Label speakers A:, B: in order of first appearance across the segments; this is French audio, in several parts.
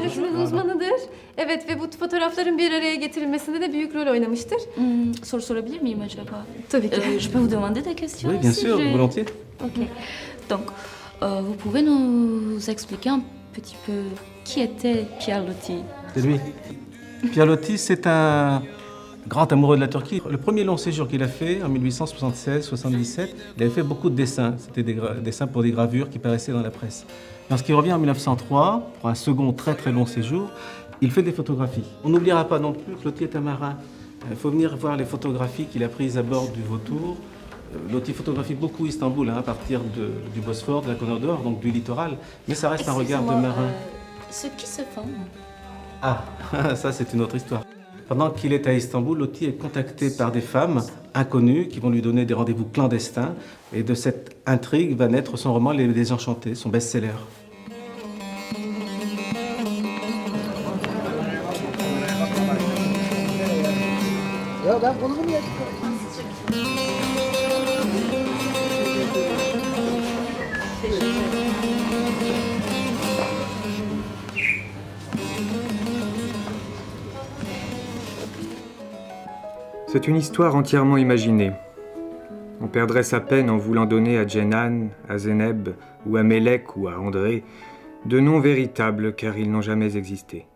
A: ailesinin uzmanıdır. Evet ve bu fotoğrafların bir araya getirilmesinde de büyük rol oynamıştır.
B: Soru sorabilir miyim acaba?
A: Tabii ki.
B: Je peux vous demander des questions?
C: Oui, bien
B: si
C: sûr, volontiers.
B: Ok. Donc, vous pouvez nous expliquer un petit peu qui était Pierre Loti?
C: C'est lui. Pierre Loti, c'est un grand amoureux de la Turquie. Le premier long séjour qu'il a fait, en 1876-77, il avait fait beaucoup de dessins. C'était des dessins pour des gravures qui paraissaient dans la presse. Lorsqu'il revient en 1903, pour un second très long séjour, il fait des photographies. On n'oubliera pas non plus que Loti est un marin. Il faut venir voir les photographies qu'il a prises à bord du Vautour. Loti photographie beaucoup Istanbul, à partir du Bosphore, de la Côte d'Or, donc du littoral. Mais ça reste un regard de marin.
B: Ce qui se font.
C: Ah, ça c'est une autre histoire. Pendant qu'il est à Istanbul, Loti est contacté par des femmes inconnues qui vont lui donner des rendez-vous clandestins. Et de cette intrigue va naître son roman Les Désenchantés, son best-seller.
D: C'est une histoire entièrement imaginée. On perdrait sa peine en voulant donner à Djenan, à Zéneb, ou à Mélek, ou à André, de noms véritables car ils n'ont jamais existé.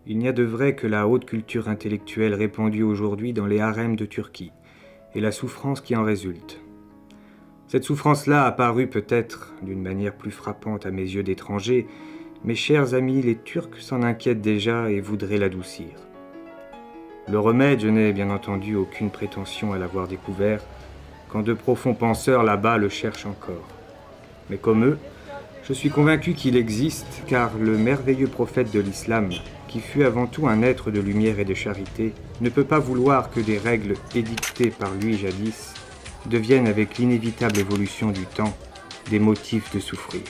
D: Il n'y a de vrai que la haute culture intellectuelle répandue aujourd'hui dans les harems de Turquie, et la souffrance qui en résulte. Cette souffrance-là a paru peut-être d'une manière plus frappante à mes yeux d'étranger. Mes chers amis, les Turcs s'en inquiètent déjà et voudraient l'adoucir. Le remède, je n'ai bien entendu aucune prétention à l'avoir découvert, quand de profonds penseurs là-bas le cherchent encore. Mais comme eux, je suis convaincu qu'il existe, car le merveilleux prophète de l'islam, qui fut avant tout un être de lumière et de charité, ne peut pas vouloir que des règles édictées par lui jadis deviennent avec l'inévitable évolution du temps des motifs de souffrir.